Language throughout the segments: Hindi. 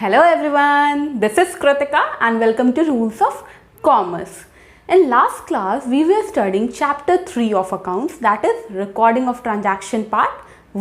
Hello everyone, this is Kritika and welcome to Rules of Commerce. In last class, we were studying chapter 3 of accounts, that is recording of transaction part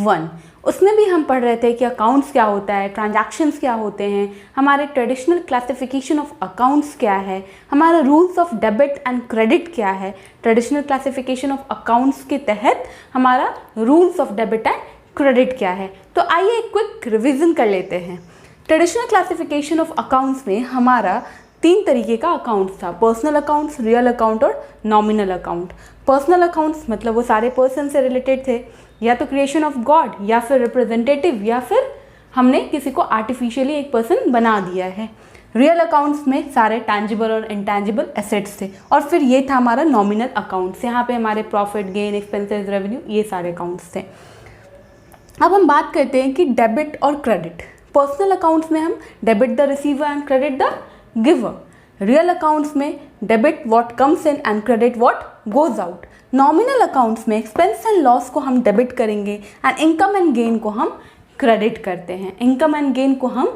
1. उसमें भी हम पढ़ रहे थे कि अकाउंट्स क्या होता है, ट्रांजैक्शंस क्या होते हैं, हमारे ट्रेडिशनल क्लासिफिकेशन ऑफ अकाउंट्स क्या है, हमारा rules of debit and credit क्या है, ट्रेडिशनल क्लासिफिकेशन ऑफ अकाउंट्स के तहत हमारा rules of debit and credit क्या है. तो आइए एक क्विक रिविजन कर लेते हैं. ट्रेडिशनल क्लासिफिकेशन ऑफ अकाउंट्स में हमारा 3 तरीके का अकाउंट्स था, पर्सनल अकाउंट्स, रियल अकाउंट और नॉमिनल अकाउंट. पर्सनल अकाउंट्स मतलब वो सारे पर्सन से रिलेटेड थे, या तो क्रिएशन ऑफ गॉड या फिर रिप्रेजेंटेटिव या फिर हमने किसी को आर्टिफिशियली एक पर्सन बना दिया है. रियल अकाउंट्स में सारे टैंजिबल और इंटैंजिबल एसेट्स थे. और फिर ये था हमारा नॉमिनल अकाउंट्स, यहाँ पे हमारे प्रॉफिट, गेन, एक्सपेंसेस, रेवेन्यू, ये सारे अकाउंट्स थे. अब हम बात करते हैं कि डेबिट और क्रेडिट. पर्सनल अकाउंट्स में हम debit the receiver and credit the giver. Real accounts में debit what comes in and credit what goes out. Nominal accounts में एक्सपेंस एंड लॉस को हम डेबिट करेंगे एंड इनकम एंड गेन को हम क्रेडिट करते हैं. इनकम एंड गेन को हम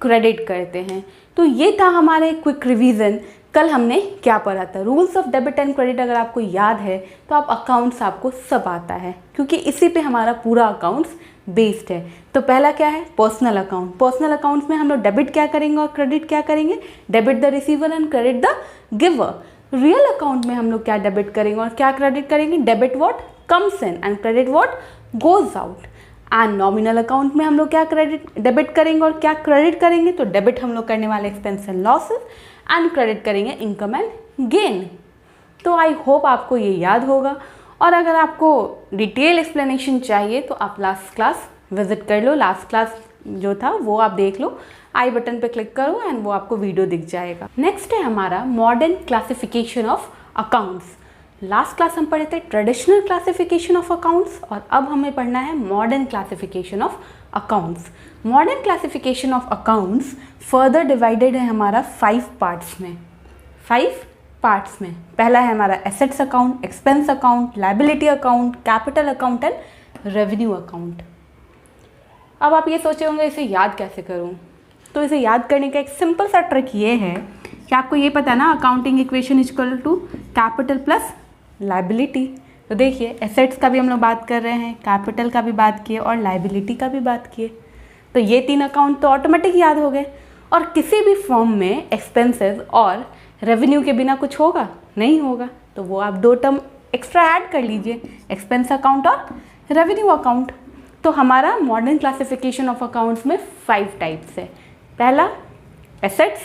क्रेडिट करते हैं. तो ये था हमारे क्विक रिवीजन. कल हमने क्या पढ़ा था, rules of debit and credit. अगर आपको याद है तो आप अकाउंट्स आपको सब आता है, क्योंकि इसी पे हमारा पूरा अकाउंट्स बेस्ड है. तो पहला क्या है, पर्सनल अकाउंट. पर्सनल अकाउंट्स में हम लोग डेबिट क्या करेंगे और क्रेडिट क्या करेंगे, debit the receiver and credit the giver. Real account में हम लोग क्या डेबिट करेंगे और क्या क्रेडिट करेंगे, debit what comes in and credit what goes out. And nominal account में हम लोग क्या डेबिट करेंगे और क्या क्रेडिट करेंगे, तो डेबिट हम लोग करने वाले expense and losses and credit करेंगे इनकम एंड गेन. तो आई होप आपको ये याद होगा. और अगर आपको डिटेल एक्सप्लेनेशन चाहिए तो आप लास्ट क्लास विजिट कर लो. लास्ट क्लास जो था वो आप देख लो, आई बटन पे क्लिक करो एंड वो आपको वीडियो दिख जाएगा. नेक्स्ट है हमारा modern classification of accounts. Last class हम पढ़े थे ट्रेडिशनल क्लासिफिकेशन ऑफ अकाउंट्स और अब हमें पढ़ना है modern classification of accounts. Modern classification of accounts further divided है हमारा 5 पार्ट्स में. 5 पार्ट्स में पहला है हमारा assets account, expense account, liability account, capital account and revenue account. अब आप ये सोचे होंगे इसे याद कैसे करूं. तो इसे याद करने का एक सिंपल सा ट्रिक ये है कि आपको ये पता है ना, accounting equation equal to capital plus liability. तो देखिए एसेट्स का भी हम लोग बात कर रहे हैं, कैपिटल का भी बात किए और लायबिलिटी का भी बात किए. तो ये 3 अकाउंट तो ऑटोमेटिक याद हो गए. और किसी भी फॉर्म में एक्सपेंसेस और रेवेन्यू के बिना कुछ होगा नहीं होगा, तो वो आप 2 टर्म एक्स्ट्रा ऐड कर लीजिए, एक्सपेंस अकाउंट और रेवेन्यू अकाउंट. तो हमारा मॉडर्न क्लासिफिकेशन ऑफ अकाउंट्स में 5 टाइप्स है. पहला assets,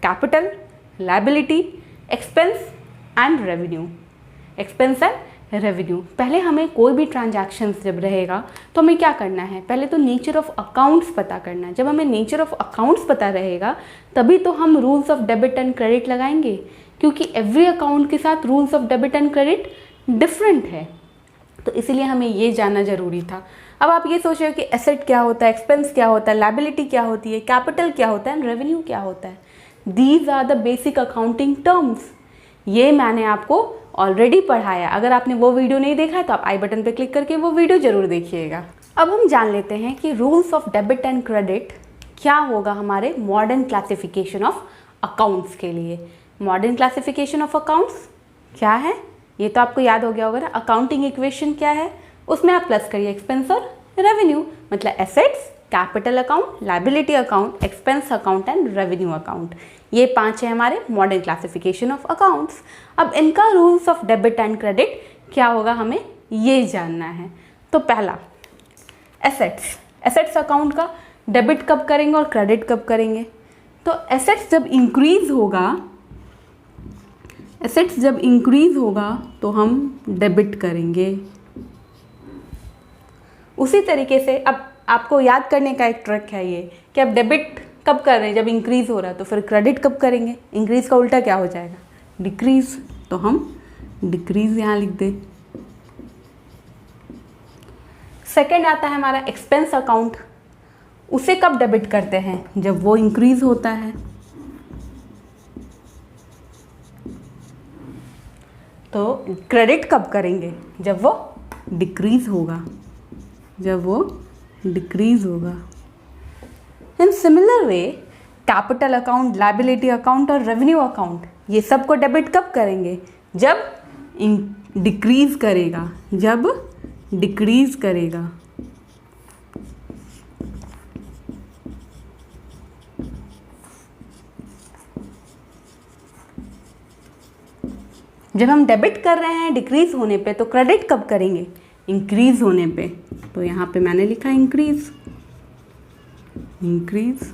capital, liability, expense and revenue. Expense and revenue. पहले हमें कोई भी ट्रांजैक्शंस जब रहेगा तो हमें क्या करना है, पहले तो नेचर ऑफ अकाउंट्स पता करना है. जब हमें नेचर ऑफ अकाउंट्स पता रहेगा तभी तो हम rules of debit and credit लगाएंगे, क्योंकि एवरी अकाउंट के साथ rules of debit and credit different है. तो इसीलिए हमें ये जानना ज़रूरी था. अब आप ये सोच रहे हो कि एसेट क्या होता है, एक्सपेंस क्या होता है, लायबिलिटी क्या होती है, कैपिटल क्या होता है एंड रेवेन्यू क्या होता है. These are the basic accounting terms. ये मैंने आपको ऑलरेडी पढ़ाया. अगर आपने वो वीडियो नहीं देखा है तो आप आई बटन पे क्लिक करके वो वीडियो जरूर देखिएगा. अब हम जान लेते हैं कि rules of debit and credit क्या होगा हमारे मॉडर्न क्लासिफिकेशन ऑफ अकाउंट्स के लिए. मॉडर्न क्लासिफिकेशन ऑफ अकाउंट्स क्या है ये तो आपको याद हो गया होगा ना. अकाउंटिंग इक्वेशन क्या है, उसमें आप प्लस करिए एक्सपेंस और रेवेन्यू, मतलब assets, capital account, liability account, expense account and revenue account. ये 5 है हमारे मॉडर्न क्लासिफिकेशन ऑफ अकाउंट्स. अब इनका rules of debit and credit क्या होगा हमें ये जानना है. तो पहला एसेट्स. एसेट्स अकाउंट का डेबिट कब करेंगे और क्रेडिट कब करेंगे. तो एसेट्स जब इंक्रीज होगा तो हम डेबिट करेंगे. उसी तरीके से अब आपको याद करने का एक ट्रिक है ये कि अब डेबिट कब कर रहे हैं, जब इंक्रीज हो रहा है. तो फिर क्रेडिट कब करेंगे, इंक्रीज का उल्टा क्या हो जाएगा, डिक्रीज. तो हम डिक्रीज यहाँ लिख दें. सेकंड आता है हमारा एक्सपेंस अकाउंट. उसे कब डेबिट करते हैं, जब वो इंक्रीज होता है. तो क्रेडिट कब करेंगे, जब वो डिक्रीज होगा. In similar way, capital account, liability account और रेवेन्यू अकाउंट, ये सब को डेबिट कब करेंगे? जब डिक्रीज करेगा, जब डिक्रीज करेगा। जब हम डेबिट कर रहे हैं डिक्रीज होने पे, तो क्रेडिट कब करेंगे? इंक्रीज होने पे। तो यहाँ पे मैंने लिखा इंक्रीज, इंक्रीज।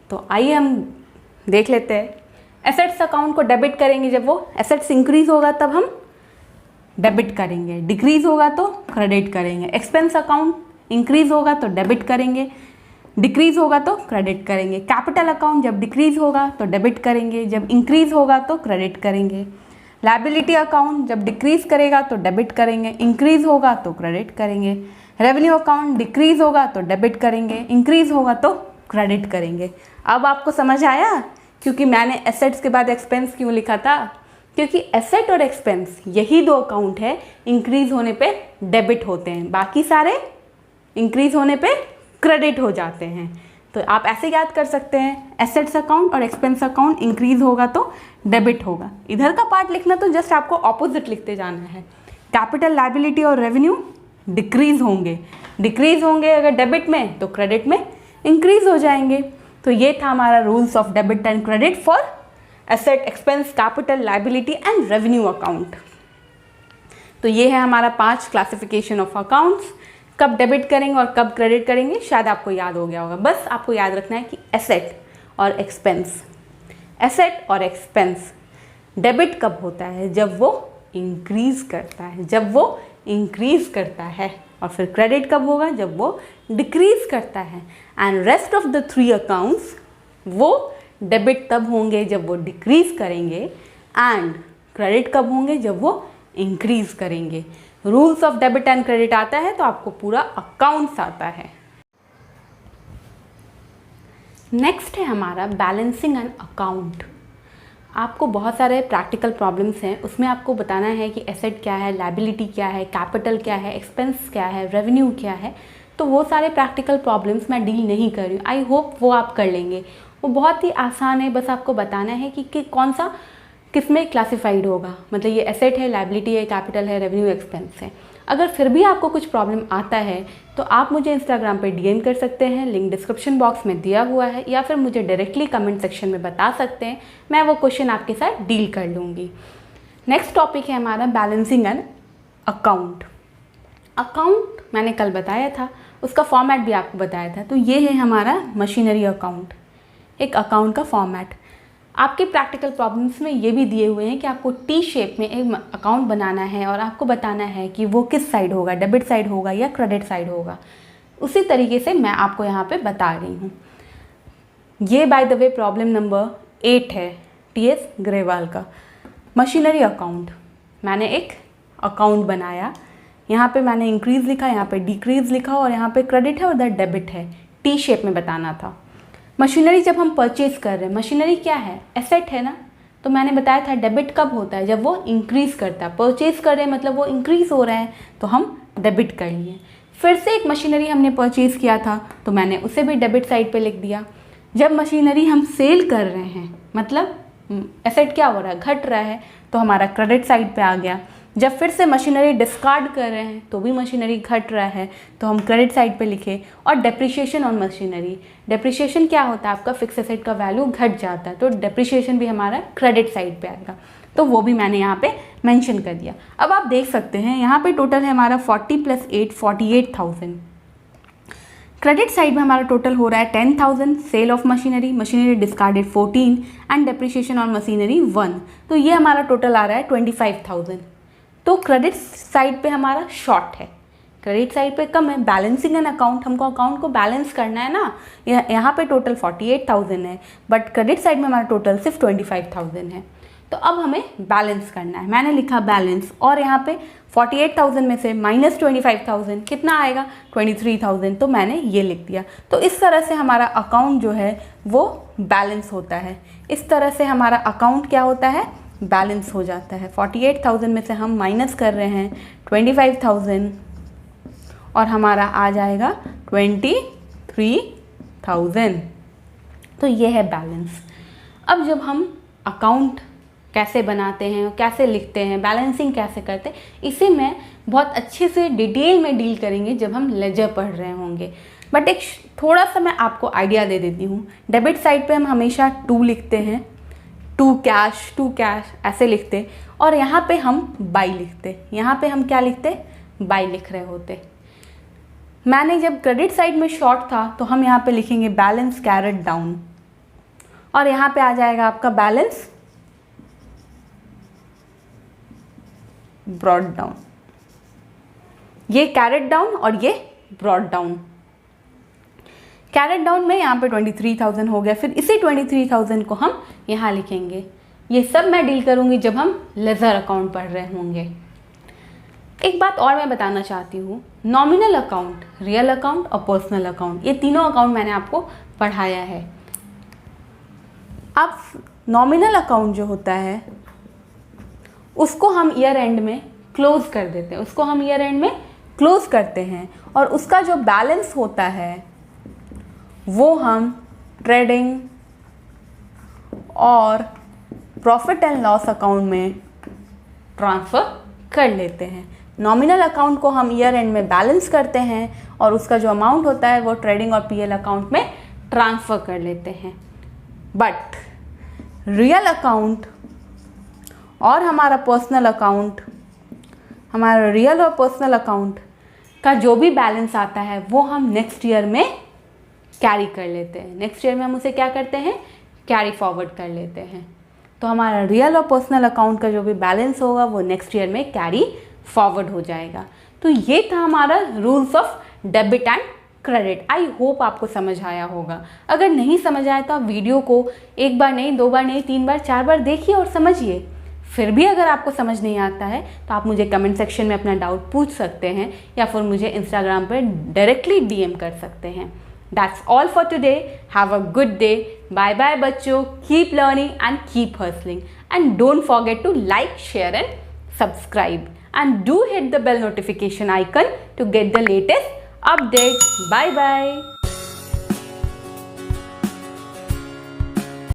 तो आइए हम देख लेते हैं। एसेट्स अकाउंट को डेबिट करेंगे जब वो एसेट्स इंक्रीज होगा तब हम डेबिट करेंगे, डिक्रीज होगा तो क्रेडिट करेंगे। एक्सपेंस अकाउंट इंक्रीज होगा तो डेबिट करेंगे, डिक्रीज होगा तो क्रेडिट करेंगे। कैपिटल अकाउंट जब डिक्रीज होगा तो डेबिट करेंगे, जब इंक्रीज होगा तो क्रेडिट करेंगे। लायबिलिटी अकाउंट जब डिक्रीज करेगा तो डेबिट करेंगे, इंक्रीज होगा तो क्रेडिट करेंगे। रेवेन्यू अकाउंट डिक्रीज होगा तो डेबिट करेंगे, इंक्रीज होगा तो क्रेडिट करेंगे। अब आपको समझ आया क्योंकि मैंने एसेट्स के बाद एक्सपेंस क्यों लिखा था? क्योंकि एसेट और एक्सपेंस यही दो अकाउंट है इंक्रीज होने पे डेबिट होते हैं, बाकी सारे इंक्रीज होने पे क्रेडिट हो जाते हैं। तो आप ऐसे याद कर सकते हैं, एसेट्स अकाउंट और एक्सपेंस अकाउंट इंक्रीज होगा तो डेबिट होगा। इधर का पार्ट लिखना तो जस्ट आपको ऑपोजिट लिखते जाना है। कैपिटल, लायबिलिटी और रेवेन्यू डिक्रीज होंगे, डिक्रीज होंगे अगर डेबिट में तो क्रेडिट में इंक्रीज हो जाएंगे। तो ये था हमारा rules of debit and credit for asset, expense, capital, liability and revenue account. तो ये है हमारा 5 क्लासिफिकेशन ऑफ अकाउंट्स। कब डेबिट करेंगे और कब क्रेडिट करेंगे शायद आपको याद हो गया होगा। बस आपको याद रखना है कि एसेट और एक्सपेंस, एसेट और एक्सपेंस डेबिट कब होता है? जब वो इंक्रीज करता है, जब वो इंक्रीज करता है। और फिर क्रेडिट कब होगा? जब वो डिक्रीज करता है। And rest of the 3 accounts वो डेबिट तब होंगे जब वो डिक्रीज करेंगे, एंड क्रेडिट कब होंगे? जब वो इंक्रीज करेंगे। Rules of debit and credit आता है तो आपको पूरा अकाउंट्स आता है। नेक्स्ट है हमारा बैलेंसिंग एन अकाउंट। आपको बहुत सारे प्रैक्टिकल प्रॉब्लम्स हैं, उसमें आपको बताना है कि एसेट क्या है, लायबिलिटी क्या है, कैपिटल क्या है, एक्सपेंस क्या है, रेवेन्यू क्या है। तो वो सारे प्रैक्टिकल प्रॉब्लम्स मैं डील नहीं कर रही हूँ। आई होप वो आप कर लेंगे। वो बहुत ही आसान है, बस आपको बताना है कि कौन सा किस में क्लासिफाइड होगा। मतलब ये एसेट है, लायबिलिटी है, कैपिटल है, रेवेन्यू, एक्सपेंस है। अगर फिर भी आपको कुछ प्रॉब्लम आता है तो आप मुझे इंस्टाग्राम पे डीएम कर सकते हैं, लिंक डिस्क्रिप्शन बॉक्स में दिया हुआ है, या फिर मुझे डायरेक्टली कमेंट सेक्शन में बता सकते हैं। मैं वो क्वेश्चन आपके साथ डील कर लूँगी। नेक्स्ट टॉपिक है हमारा बैलेंसिंग एन अकाउंट। अकाउंट मैंने कल बताया था, उसका फॉर्मेट भी आपको बताया था। तो ये है हमारा मशीनरी अकाउंट, एक अकाउंट का फॉर्मेट। आपके प्रैक्टिकल प्रॉब्लम्स में ये भी दिए हुए हैं कि आपको टी शेप में एक अकाउंट बनाना है और आपको बताना है कि वो किस साइड होगा, डेबिट साइड होगा या क्रेडिट साइड होगा। उसी तरीके से मैं आपको यहाँ पे बता रही हूँ। ये by the way problem number 8 है टीएस ग्रेवाल का। मशीनरी अकाउंट, मैंने एक अकाउंट बनाया, यहाँ पे मैंने इंक्रीज़ लिखा, यहाँ पे डिक्रीज़ लिखा और यहाँ पे क्रेडिट है, उधर डेबिट है। टी शेप में बताना था। मशीनरी जब हम परचेज कर रहे हैं, मशीनरी क्या है? एसेट है ना। तो मैंने बताया था डेबिट कब होता है? जब वो इंक्रीज़ करता है। परचेज कर रहे हैं मतलब वो इंक्रीज़ हो रहा है, तो हम डेबिट कर लिए। फिर से एक मशीनरी हमने परचेज़ किया था तो मैंने उसे भी डेबिट साइड पे लिख दिया। जब मशीनरी हम सेल कर रहे हैं, मतलब एसेट क्या हो रहा है? घट रहा है, तो हमारा क्रेडिट साइड पे आ गया। जब फिर से मशीनरी डिस्कार्ड कर रहे हैं तो भी मशीनरी घट रहा है, तो हम क्रेडिट साइड पे लिखे। और डेप्रिसिएशन ऑन मशीनरी, डेप्रिसिएशन क्या होता है? आपका फिक्स एसेट का वैल्यू घट जाता है, तो डेप्रिसिएशन भी हमारा क्रेडिट साइड पे आएगा। तो वो भी मैंने यहाँ पे मेंशन कर दिया। अब आप देख सकते हैं यहाँ पे टोटल है हमारा 40 + 8 48,000। क्रेडिट साइड में हमारा टोटल हो रहा है 10,000। Sale of machinery, machinery discarded 14 and depreciation on machinery 1। तो ये हमारा टोटल आ रहा है 25,000। तो क्रेडिट साइड पे हमारा शॉर्ट है, क्रेडिट साइड पे कम है। बैलेंसिंग एन अकाउंट, हमको अकाउंट को बैलेंस करना है ना। यहाँ पे टोटल 48,000 है, बट क्रेडिट साइड में हमारा टोटल सिर्फ 25,000 है। तो अब हमें बैलेंस करना है। मैंने लिखा बैलेंस, और यहाँ पे 48,000 में से माइनस 25,000 कितना आएगा? 23,000। तो मैंने ये लिख दिया। तो इस तरह से हमारा अकाउंट जो है वो बैलेंस होता है। इस तरह से हमारा अकाउंट क्या होता है? बैलेंस हो जाता है। 48,000 में से हम माइनस कर रहे हैं 25,000 और हमारा आ जाएगा 23,000। तो ये है बैलेंस। अब जब हम अकाउंट कैसे बनाते हैं, कैसे लिखते हैं, बैलेंसिंग कैसे करते हैं, इसे मैं बहुत अच्छे से डिटेल में डील करेंगे जब हम लेजर पढ़ रहे होंगे। बट एक थोड़ा सा मैं आपको आइडिया दे देती हूँ। डेबिट साइड पे हम हमेशा 2 लिखते हैं, टू कैश ऐसे लिखते, और यहाँ पे हम बाई लिखते। यहाँ पे हम क्या लिखते, बाई लिख रहे होते। मैंने जब क्रेडिट साइड में शॉर्ट था तो हम यहाँ पे लिखेंगे बैलेंस कैरेट डाउन, और यहाँ पे आ जाएगा आपका बैलेंस ब्रॉड डाउन। ये कैरेट डाउन और ये ब्रॉड डाउन। कैरेट डाउन में यहाँ पे 23,000 हो गया, फिर इसी 23,000 को हम यहाँ लिखेंगे। ये सब मैं डील करूँगी जब हम लेजर अकाउंट पढ़ रहे होंगे। एक बात और मैं बताना चाहती हूँ, नॉमिनल अकाउंट, रियल अकाउंट और पर्सनल अकाउंट, ये तीनों अकाउंट मैंने आपको पढ़ाया है। अब नॉमिनल अकाउंट जो होता है उसको हम ईयर एंड में क्लोज कर देते हैं, उसको हम ईयर एंड में क्लोज करते हैं, और उसका जो बैलेंस होता है वो हम ट्रेडिंग और प्रॉफिट एंड लॉस अकाउंट में ट्रांसफ़र कर लेते हैं। नॉमिनल अकाउंट को हम ईयर एंड में बैलेंस करते हैं और उसका जो अमाउंट होता है वो ट्रेडिंग और पीएल अकाउंट में ट्रांसफ़र कर लेते हैं। बट रियल अकाउंट और हमारा पर्सनल अकाउंट, हमारा रियल और पर्सनल अकाउंट का जो भी बैलेंस आता है वो हम नेक्स्ट ईयर में कैरी कर लेते हैं। नेक्स्ट ईयर में हम उसे क्या करते हैं, कैरी फॉरवर्ड कर लेते हैं। तो हमारा रियल और पर्सनल अकाउंट का जो भी बैलेंस होगा वो नेक्स्ट ईयर में कैरी फॉरवर्ड हो जाएगा। तो ये था हमारा rules of debit and credit. I hope आपको समझ आया होगा। अगर नहीं समझ आया तो आप वीडियो को एक बार नहीं, 2 बार नहीं, 3 बार, 4 बार देखिए और समझिए। फिर भी अगर आपको समझ नहीं आता है तो आप मुझे कमेंट सेक्शन में अपना डाउट पूछ सकते हैं या फिर मुझे इंस्टाग्राम पर डायरेक्टली DM कर सकते हैं। That's all for today. Have a good day. Bye bye बच्चों. Keep learning and keep hustling. And don't forget to like, share and subscribe. And do hit the bell notification icon to get the latest updates. Bye bye.